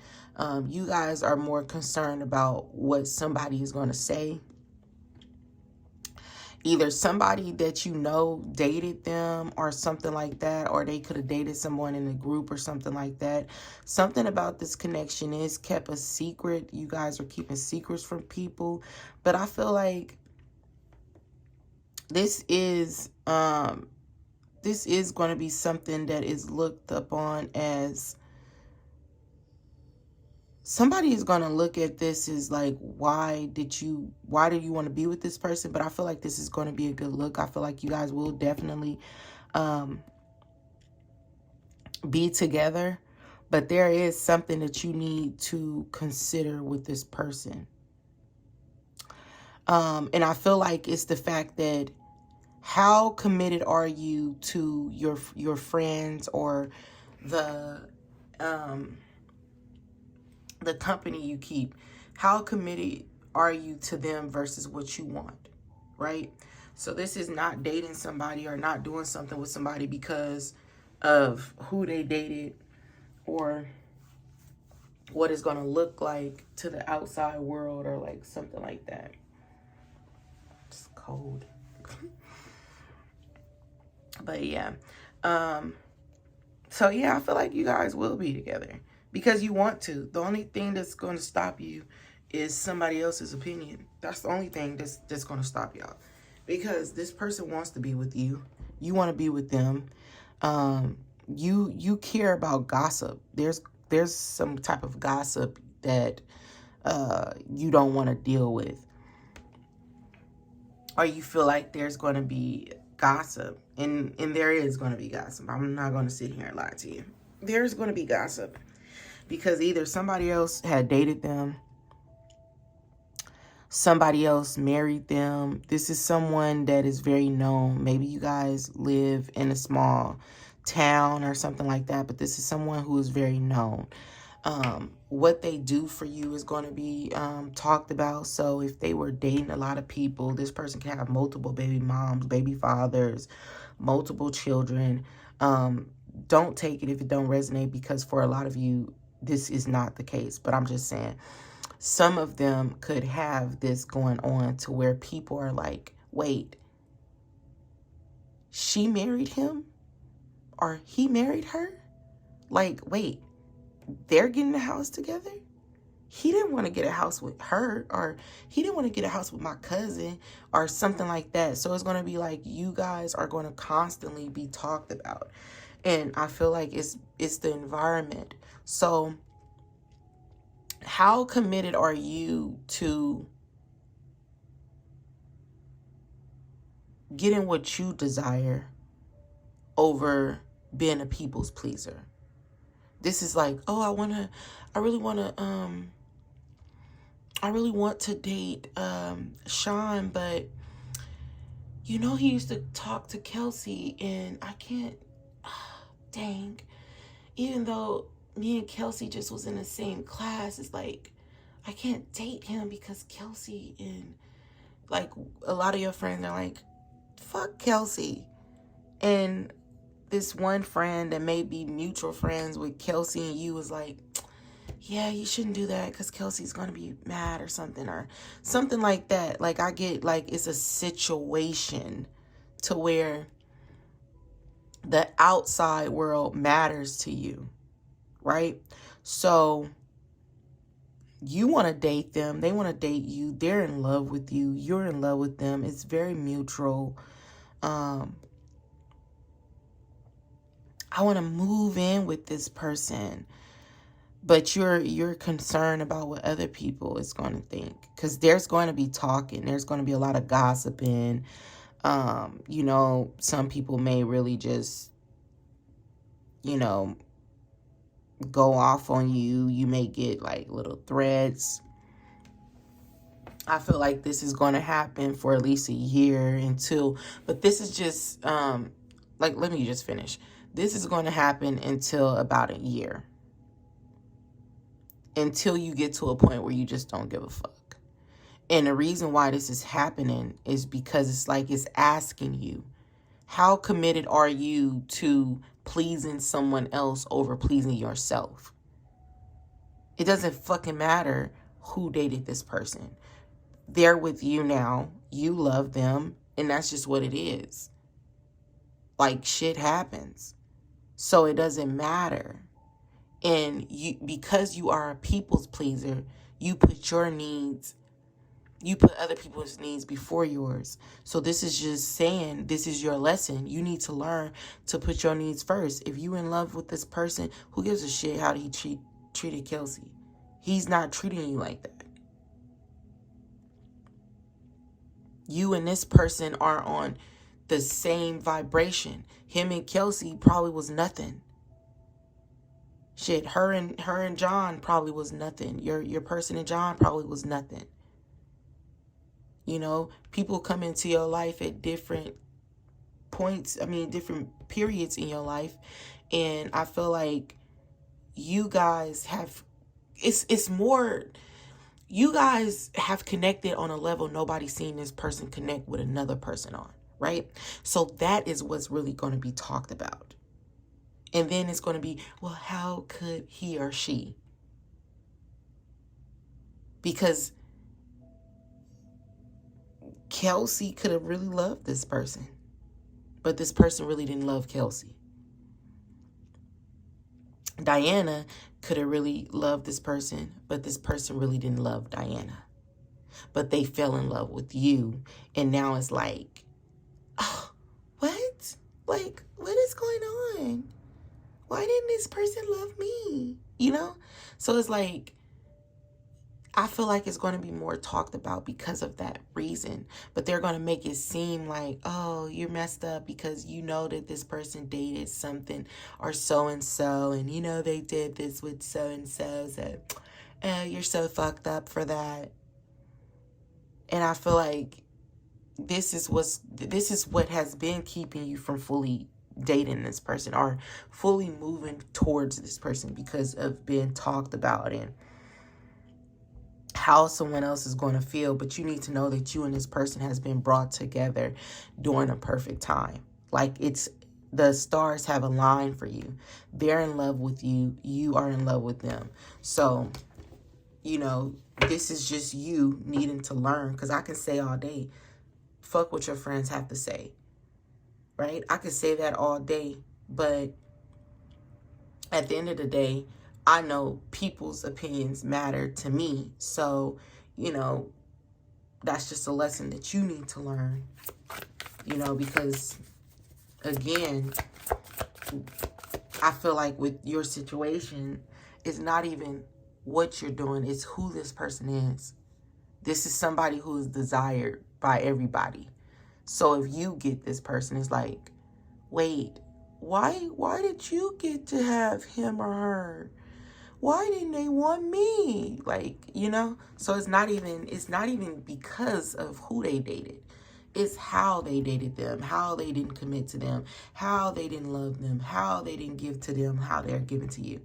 You guys are more concerned about what somebody is going to say. Either somebody that you know dated them or something like that, or they could have dated someone in a group or something like that. Something about this connection is kept a secret. You guys are keeping secrets from people. But I feel like this is going to be something that is looked upon as, somebody is going to look at this as like, why do you want to be with this person? But I feel like this is going to be a good look. I feel like you guys will definitely be together. But there is something that you need to consider with this person. And I feel like it's the fact that, how committed are you to your friends or the company you keep? How committed are you to them versus what you want, right? So this is not dating somebody or not doing something with somebody because of who they dated or what it's going to look like to the outside world or like something like that. It's cold. But yeah. So yeah, I feel like you guys will be together because you want to. The only thing that's going to stop you is somebody else's opinion. That's the only thing that's going to stop y'all. Because this person wants to be with you. You want to be with them. You care about gossip. There's some type of gossip that you don't want to deal with. Or you feel like there's going to be gossip. And there is going to be gossip. I'm not going to sit here and lie to you. There's going to be gossip. Because either somebody else had dated them, somebody else married them. This is someone that is very known. Maybe you guys live in a small town or something like that, but this is someone who is very known. What they do for you is going to be talked about. So if they were dating a lot of people, this person can have multiple baby moms, baby fathers, multiple children. Don't take it if it don't resonate, because for a lot of you, this is not the case. But I'm just saying, some of them could have this going on to where people are like, wait, she married him? Or he married her? Like, wait, they're getting a house together? He didn't want to get a house with her, or he didn't want to get a house with my cousin, or something like that. So it's going to be like, you guys are going to constantly be talked about. And I feel like it's the environment. So how committed are you to getting what you desire over being a people's pleaser? This is like, oh, I really want to date Sean, but you know, he used to talk to Kelsey and I can't, dang, even though me and Kelsey just was in the same class, it's like, I can't date him because Kelsey, and like a lot of your friends are like, fuck Kelsey. And this one friend that may be mutual friends with Kelsey and you was like, yeah, you shouldn't do that because Kelsey's going to be mad or something like that. Like, I get like it's a situation to where the outside world matters to you, right? So you want to date them. They want to date you. They're in love with you. You're in love with them. It's very mutual. I want to move in with this person, but you're concerned about what other people is going to think, because there's going to be talking. There's going to be a lot of gossiping. You know, some people may really just, you know, go off on you. You may get like little threats. I feel like this is going to happen for at least a year until, but this is just, like, let me just finish. This is going to happen until about a year. Until you get to a point where you just don't give a fuck. And the reason why this is happening is because it's like it's asking you, how committed are you to pleasing someone else over pleasing yourself? It doesn't fucking matter who dated this person. They're with you now. You love them. And that's just what it is. Like, shit happens. So it doesn't matter. And you, because you are a people's pleaser, you put your needs, you put other people's needs before yours. So this is just saying, this is your lesson. You need to learn to put your needs first. If you're in love with this person, who gives a shit how he treated Kelsey? He's not treating you like that. You and this person are on the same vibration. Him and Kelsey probably was nothing. Shit, her and John probably was nothing. Your person and John probably was nothing. You know, people come into your life at different points, different periods in your life. And I feel like you guys have, it's more, you guys have connected on a level nobody's seen this person connect with another person on, right? So that is what's really going to be talked about. And then it's going to be, well, how could he or she? Because Kelsey could have really loved this person, but this person really didn't love Kelsey. Diana could have really loved this person, but this person really didn't love Diana. But they fell in love with you, and now it's like, oh, what? Like, what is going on? Why didn't this person love me? You know? So it's like, I feel like it's going to be more talked about because of that reason. But they're going to make it seem like, oh, you're messed up because you know that this person dated something or so-and-so. And you know they did this with so-and-so. So you're so fucked up for that. And I feel like this is what has been keeping you from fully dating this person or fully moving towards this person because of being talked about and how someone else is going to feel. But you need to know that you and this person has been brought together during a perfect time. Like, the stars have aligned for you. They're in love with you. You are in love with them. So, you know, this is just you needing to learn. Because I can say all day, fuck what your friends have to say. Right? I could say that all day. But at the end of the day, I know people's opinions matter to me. So, you know, that's just a lesson that you need to learn. You know, because, again, I feel like with your situation, it's not even what you're doing. It's who this person is. This is somebody who is desired by everybody. So if you get this person, it's like, wait, why did you get to have him or her? Why didn't they want me? Like, you know? So it's not even because of who they dated. It's how they dated them, how they didn't commit to them, how they didn't love them, how they didn't give to them, how they're giving to you.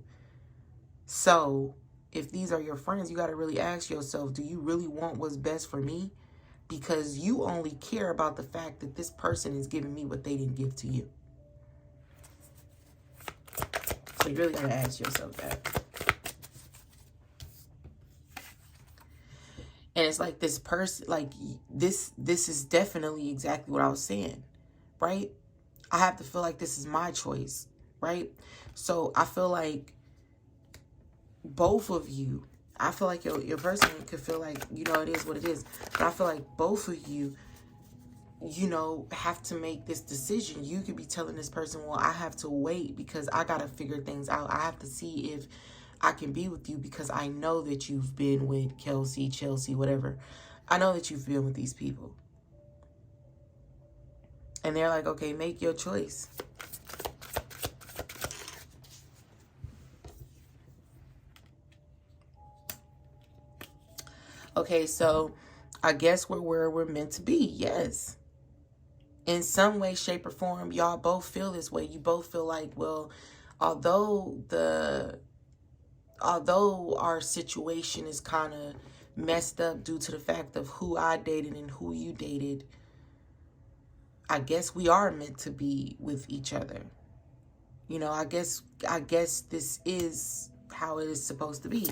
So if these are your friends, you got to really ask yourself, do you really want what's best for me? Because you only care about the fact that this person is giving me what they didn't give to you. So you really got to ask yourself that. And it's like this person, like this is definitely exactly what I was saying, right? I have to feel like this is my choice, right? So I feel like both of you, I feel like your person could feel like, you know, it is what it is. But I feel like both of you, you know, have to make this decision. You could be telling this person, well, I have to wait because I got to figure things out. I have to see if I can be with you because I know that you've been with Kelsey, Chelsea, whatever. I know that you've been with these people. And they're like, okay, make your choice. Okay, so I guess we're where we're meant to be. Yes. In some way, shape, or form, y'all both feel this way. You both feel like, well, although our situation is kind of messed up due to the fact of who I dated and who you dated, I guess we are meant to be with each other. You know, I guess this is how it is supposed to be.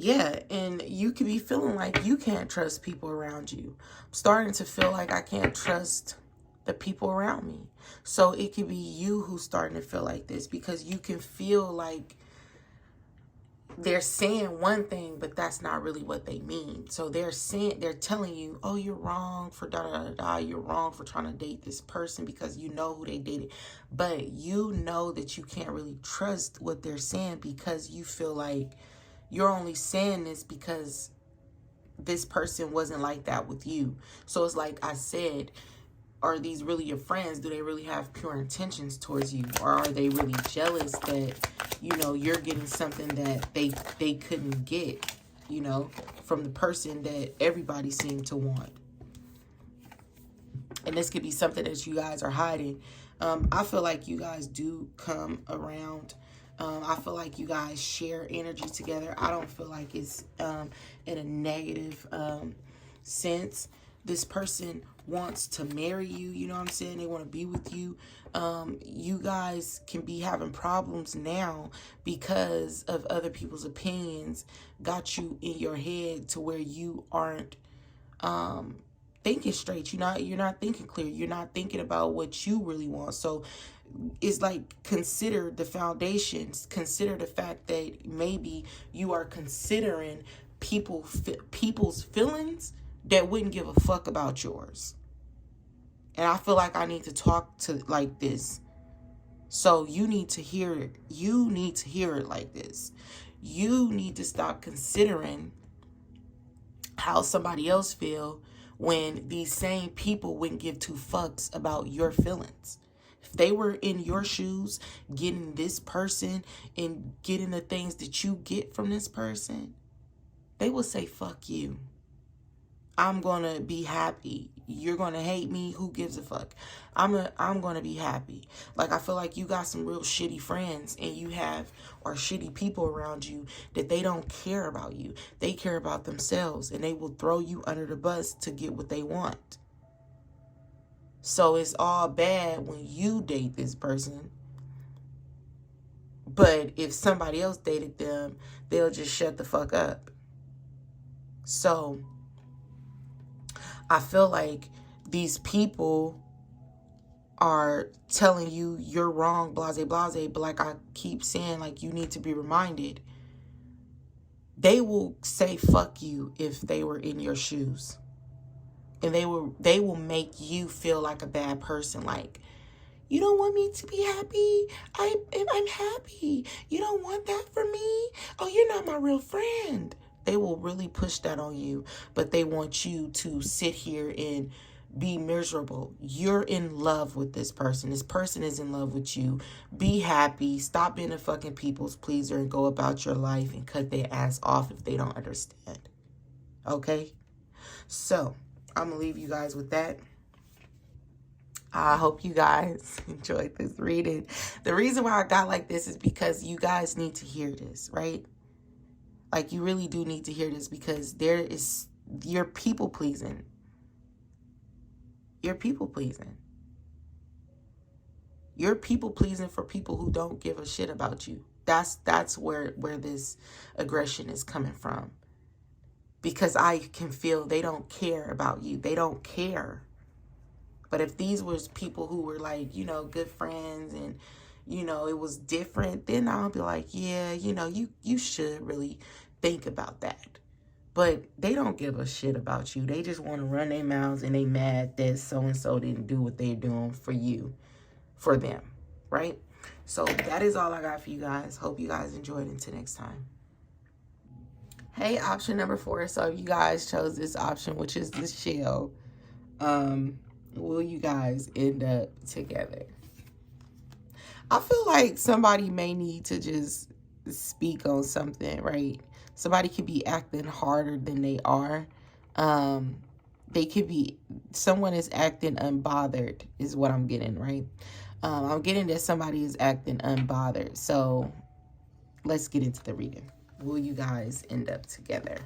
Yeah, and you could be feeling like you can't trust people around you. I'm starting to feel like I can't trust the people around me. So it could be you who's starting to feel like this because you can feel like they're saying one thing, but that's not really what they mean. So they're telling you, oh, you're wrong for da-da-da-da. You're wrong for trying to date this person because you know who they dated. But you know that you can't really trust what they're saying because you feel like you're only saying this because this person wasn't like that with you. So it's like I said, are these really your friends? Do they really have pure intentions towards you? Or are they really jealous that, you know, you're getting something that they couldn't get, you know, from the person that everybody seemed to want? And this could be something that you guys are hiding. I feel like you guys do come around. I feel like you guys share energy together. I don't feel like it's in a negative sense. This person wants to marry you, you know what I'm saying? They want to be with you. You guys can be having problems now because of other people's opinions got you in your head to where you aren't thinking straight. You're not thinking clear. You're not thinking about what you really want. So it's like, consider the foundations. Consider the fact that maybe you are considering people's feelings that wouldn't give a fuck about yours. And I feel like I need to talk to like this. So you need to hear it. You need to hear it like this. You need to stop considering how somebody else feel when these same people wouldn't give two fucks about your feelings. If they were in your shoes, getting this person and getting the things that you get from this person, they will say, fuck you. I'm going to be happy. You're going to hate me. Who gives a fuck? I'm going to be happy. Like, I feel like you got some real shitty friends and you have, or shitty people around you that they don't care about you. They care about themselves and they will throw you under the bus to get what they want. So it's all bad when you date this person. But if somebody else dated them, they'll just shut the fuck up. So I feel like these people are telling you you're wrong, blase, blase. But like I keep saying, like, you need to be reminded. They will say fuck you if they were in your shoes. And they will make you feel like a bad person. Like, you don't want me to be happy? I'm happy. You don't want that for me? Oh, you're not my real friend. They will really push that on you, but they want you to sit here and be miserable. You're in love with this person. This person is in love with you. Be happy. Stop being a fucking people's pleaser and go about your life and cut their ass off if they don't understand. Okay? So, I'm going to leave you guys with that. I hope you guys enjoyed this reading. The reason why I got like this is because you guys need to hear this, right? Like, you really do need to hear this because you're people pleasing. You're people pleasing. You're people pleasing for people who don't give a shit about you. That's where this aggression is coming from. Because I can feel they don't care about you. They don't care. But if these was people who were like, you know, good friends and, you know, it was different, then I'll be like, yeah, you know, you should really think about that. But they don't give a shit about you. They just want to run their mouths and they mad that so-and-so didn't do what they're doing for you, for them, right? So that is all I got for you guys. Hope you guys enjoyed. Until next time. Hey, option number 4. So if you guys chose this option, which is the shell, will you guys end up together? I feel like somebody may need to just speak on something, right? Somebody could be acting harder than they are. They could be, someone is acting unbothered is what I'm getting, right? I'm getting that somebody is acting unbothered. So let's get into the reading. Will you guys end up together?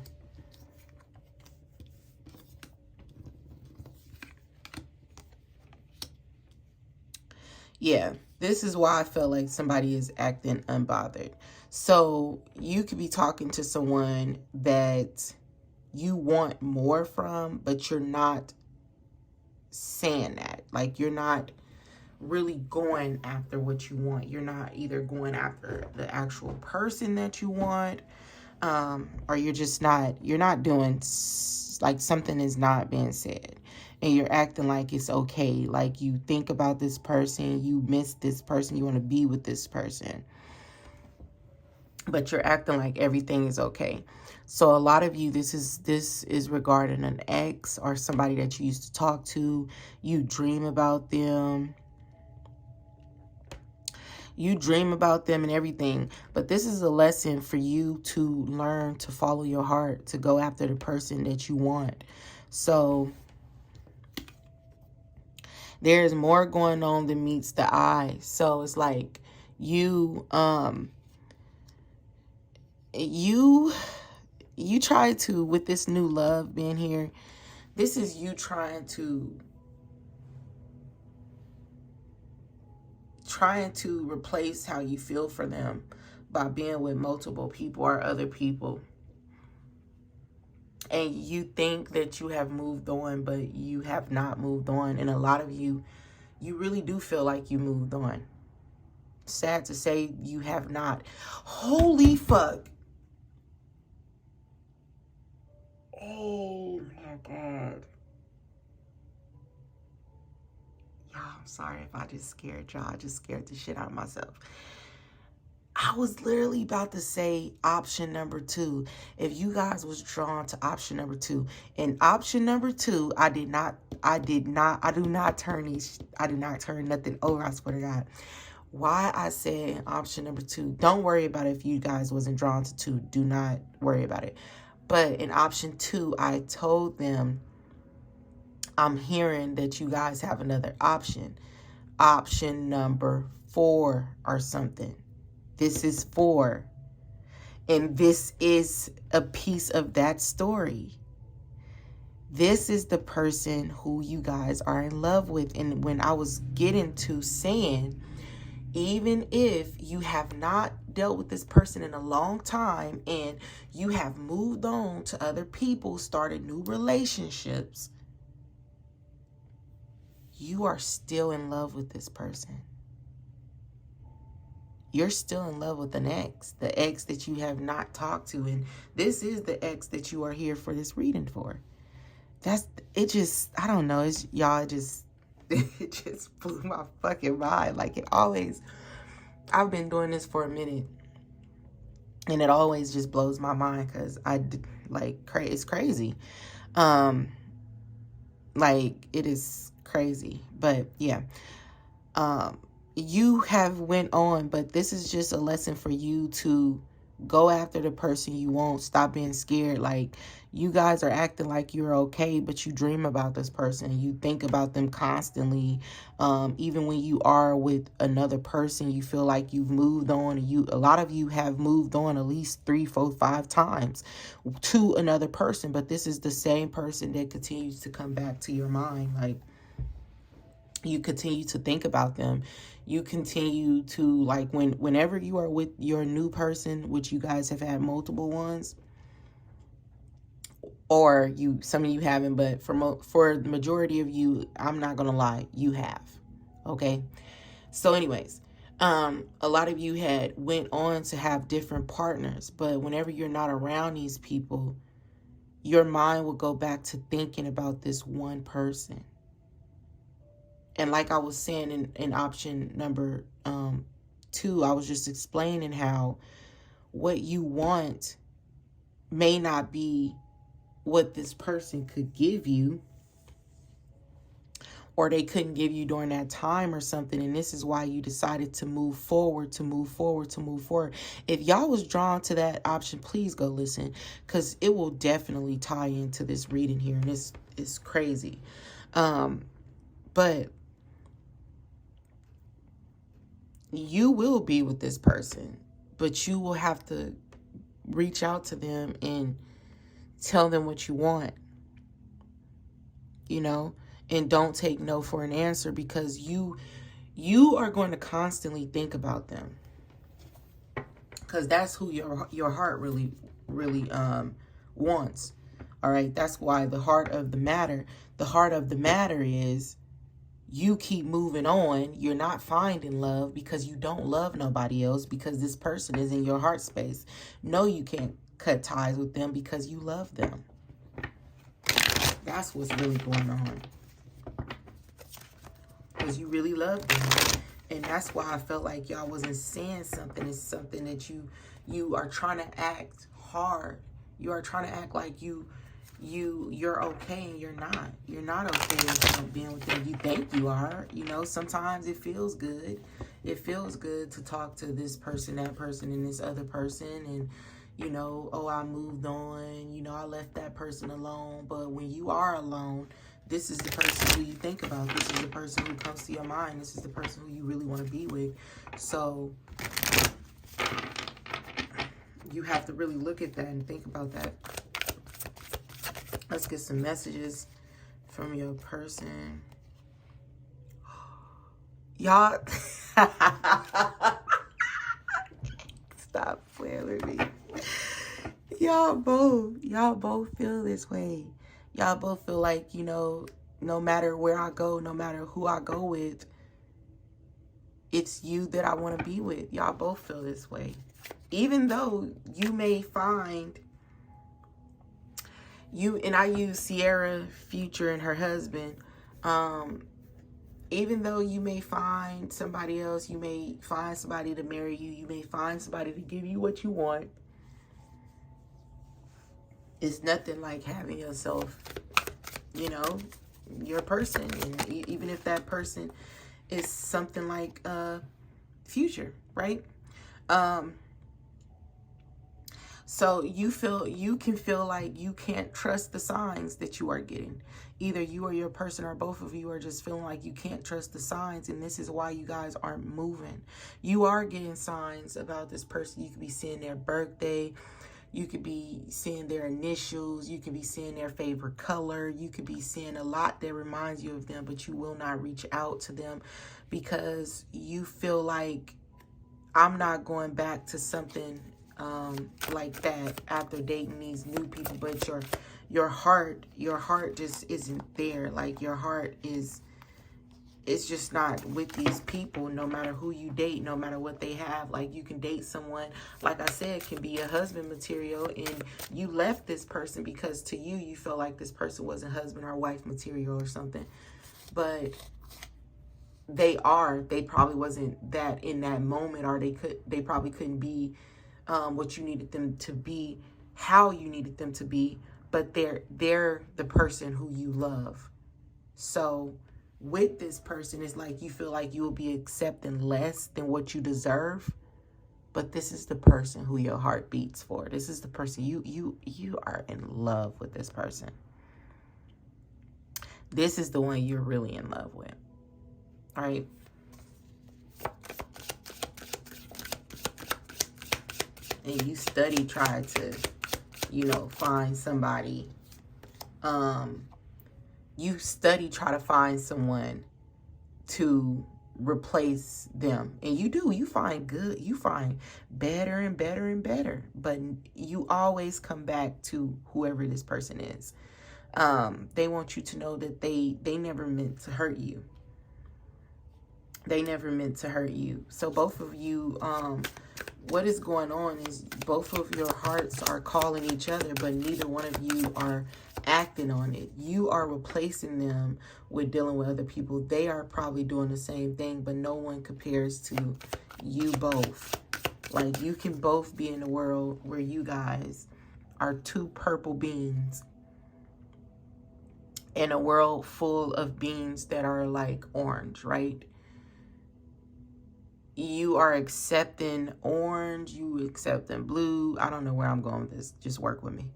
Yeah, this is why I feel like somebody is acting unbothered. So you could be talking to someone that you want more from, but you're not saying that. Like, you're not really going after what you want. You're not either going after the actual person that you want, or you're not doing, like, something is not being said. And you're acting like it's okay. Like, you think about this person, you miss this person, you want to be with this person. But you're acting like everything is okay. So a lot of you, this is regarding an ex or somebody that you used to talk to. You dream about them. You dream about them and everything. But this is a lesson for you to learn to follow your heart, to go after the person that you want. So there's more going on than meets the eye. So it's like you try to, with this new love being here, this is you trying to replace how you feel for them by being with multiple people or other people. And you think that you have moved on, but you have not moved on. And a lot of you really do feel like you moved on. Sad to say, you have not. Holy fuck. Oh my God. Y'all, I'm sorry if I just scared y'all. I just scared the shit out of myself. I was literally about to say option number 2. If you guys was drawn to option number 2. And option number 2, I did not I do not turn nothing over, I swear to God. Why I said in option number 2, don't worry about it if you guys wasn't drawn to 2. Do not worry about it. But in option 2, I told them, I'm hearing that you guys have another option. Option number 4 or something. This is 4. And this is a piece of that story. This is the person who you guys are in love with. And when I was getting to saying, even if you have not dealt with this person in a long time and you have moved on to other people, started new relationships, you are still in love with this person. You're still in love with an ex, the ex that you have not talked to. And this is the ex that you are here for this reading for. It don't know. It just blew my fucking mind. Like it always, I've been doing this for a minute and it always just blows my mind because it's crazy. Like it is crazy, but yeah. You have went on, but this is just a lesson for you to go after the person you want. Stop being scared. Like you guys are acting like you're okay, but you dream about this person. You think about them constantly. Even when you are with another person, you feel like you've moved on. A lot of you have moved on at least 3, 4, 5 times to another person, but this is the same person that continues to come back to your mind. Like you continue to think about them. You continue to, like, whenever you are with your new person, which you guys have had multiple ones, or some of you haven't, but for the majority of you, I'm not gonna lie, you have. Okay. So anyways, a lot of you had went on to have different partners, but whenever you're not around these people, your mind will go back to thinking about this one person. And like I was saying in option number 2, I was just explaining how what you want may not be what this person could give you, or they couldn't give you during that time or something. And this is why you decided to move forward. If y'all was drawn to that option, please go listen, because it will definitely tie into this reading here. And this is crazy. But you will be with this person, but you will have to reach out to them and tell them what you want, and don't take no for an answer, because you are going to constantly think about them, because that's who your heart really wants. All right. That's why the heart of the matter is, you keep moving on. You're not finding love because you don't love nobody else, because this person is in your heart space. No, you can't cut ties with them because you love them. That's what's really going on. Because you really love them. And that's why I felt like y'all wasn't saying something. It's something that you are trying to act hard. You are trying to act like you're okay, and you're not. You're not okay with being with them. You think you are. Sometimes it feels good. It feels good to talk to this person, that person, and this other person, and oh, I moved on. I left that person alone. But when you are alone, this is the person who you think about. This is the person who comes to your mind. This is the person who you really want to be with. So you have to really look at that and think about that. Let's get some messages from your person. Y'all, stop playing with me. Y'all both feel this way. Y'all both feel like, no matter where I go, no matter who I go with, it's you that I want to be with. Y'all both feel this way. Even though you may find and I use Sierra, Future, and her husband. Even though you may find somebody else, you may find somebody to marry you, you may find somebody to give you what you want, it's nothing like having yourself, your person. And even if that person is something like Future, right? So you can feel like you can't trust the signs that you are getting. Either you or your person or both of you are just feeling like you can't trust the signs, and this is why you guys aren't moving. You are getting signs about this person. You could be seeing their birthday. You could be seeing their initials. You could be seeing their favorite color. You could be seeing a lot that reminds you of them, but you will not reach out to them because you feel like, I'm not going back to something like that after dating these new people. But your heart just isn't there. Like, your heart it's just not with these people, no matter who you date, no matter what they have. Like, you can date someone, like I said, can be a husband material, and you left this person because to you, you felt like this person wasn't husband or wife material or something. But they probably wasn't that in that moment, or they probably couldn't be what you needed them to be, how you needed them to be, but they're the person who you love. So with this person, it's like you feel like you will be accepting less than what you deserve, but this is the person who your heart beats for. This is the person you are in love with. This person, this is the one you're really in love with. All right. And you try to, find somebody. You try to find someone to replace them. And you find better and better and better. But you always come back to whoever this person is. They want you to know that they never meant to hurt you. They never meant to hurt you. So both of you, what is going on is both of your hearts are calling each other, but neither one of you are acting on it. You are replacing them with dealing with other people. They are probably doing the same thing, but no one compares to you both. Like, you can both be in a world where you guys are two purple beans in a world full of beans that are like orange, right? You are accepting orange, you accepting blue. I don't know where I'm going with this. Just work with me.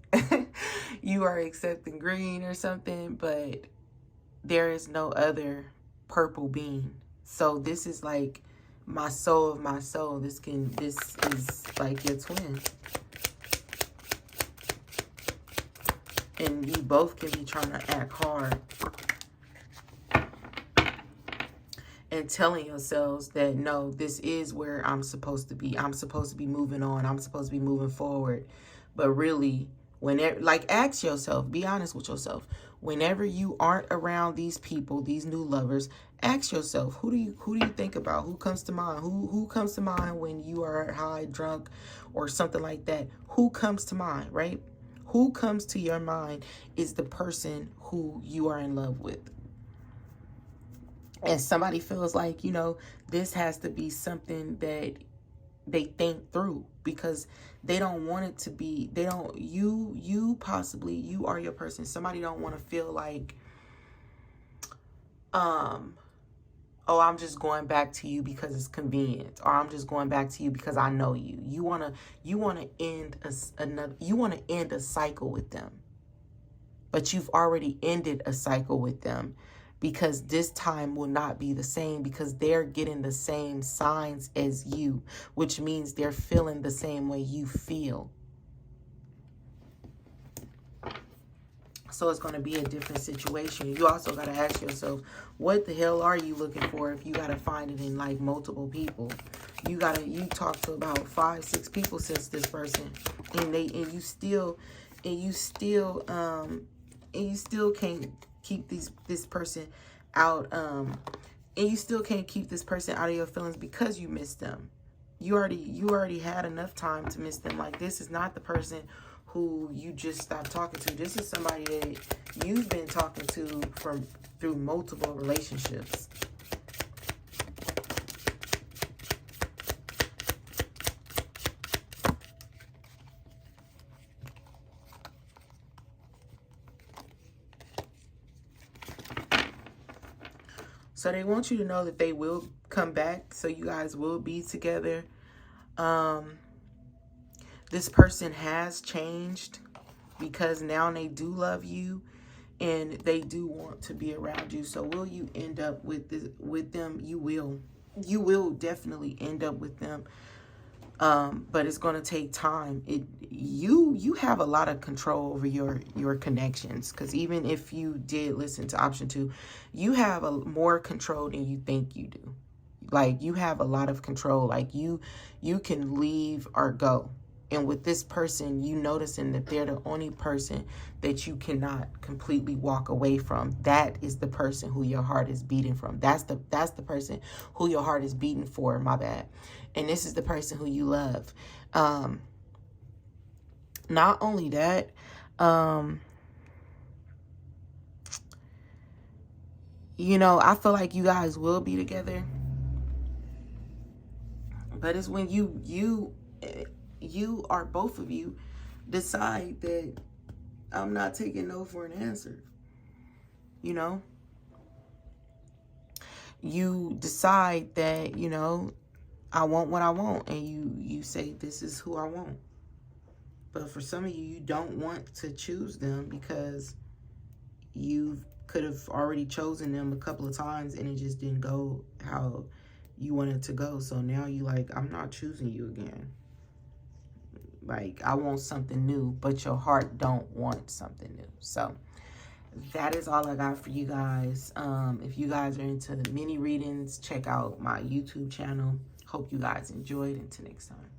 You are accepting green or something, but there is no other purple bean. So this is like my soul of my soul. This is like your twin. And you both can be trying to act hard and telling yourselves that, no, this is where I'm supposed to be. I'm supposed to be moving on. I'm supposed to be moving forward. But really, whenever, like, ask yourself, be honest with yourself. Whenever you aren't around these people, these new lovers, ask yourself, who do you think about? Who comes to mind? Who comes to mind when you are high, drunk, or something like that? Who comes to mind, right? Who comes to your mind is the person who you are in love with. And somebody feels like, this has to be something that they think through, because they don't want it to be, you are your person. Somebody don't want to feel like, oh, I'm just going back to you because it's convenient, or I'm just going back to you because I know you. You want to end a cycle with them. But you've already ended a cycle with them, because this time will not be the same, because they're getting the same signs as you, which means they're feeling the same way you feel. So it's going to be a different situation. You also got to ask yourself, what the hell are you looking for if you got to find it in like multiple people? You talked to about 5-6 people since this person, and you still can't keep this person out, and you still can't keep this person out of your feelings because you missed them. You already had enough time to miss them. Like, this is not the person who you just stopped talking to. This is somebody that you've been talking to through multiple relationships. So they want you to know that they will come back. So you guys will be together. This person has changed because now they do love you and they do want to be around you. So will you end up with them? You will. You will definitely end up with them. But it's going to take time. You have a lot of control over your connections, because even if you did listen to option 2, you have more control than you think you do. Like, you have a lot of control. Like, you can leave or go. And with this person, you noticing that they're the only person that you cannot completely walk away from. That is the person who your heart is beating from. That's the person who your heart is beating for, my bad. And this is the person who you love. Not only that, you know, I feel like you guys will be together. But it's when you are, both of you, decide that I'm not taking no for an answer. You know? You decide that, you know, I want what I want. And you say, this is who I want. But for some of you, you don't want to choose them because you could have already chosen them a couple of times and it just didn't go how you wanted to go. So now you like, I'm not choosing you again. Like, I want something new, but your heart don't want something new. So that is all I got for you guys. If you guys are into mini readings, check out my YouTube channel. Hope you guys enjoyed. Until next time.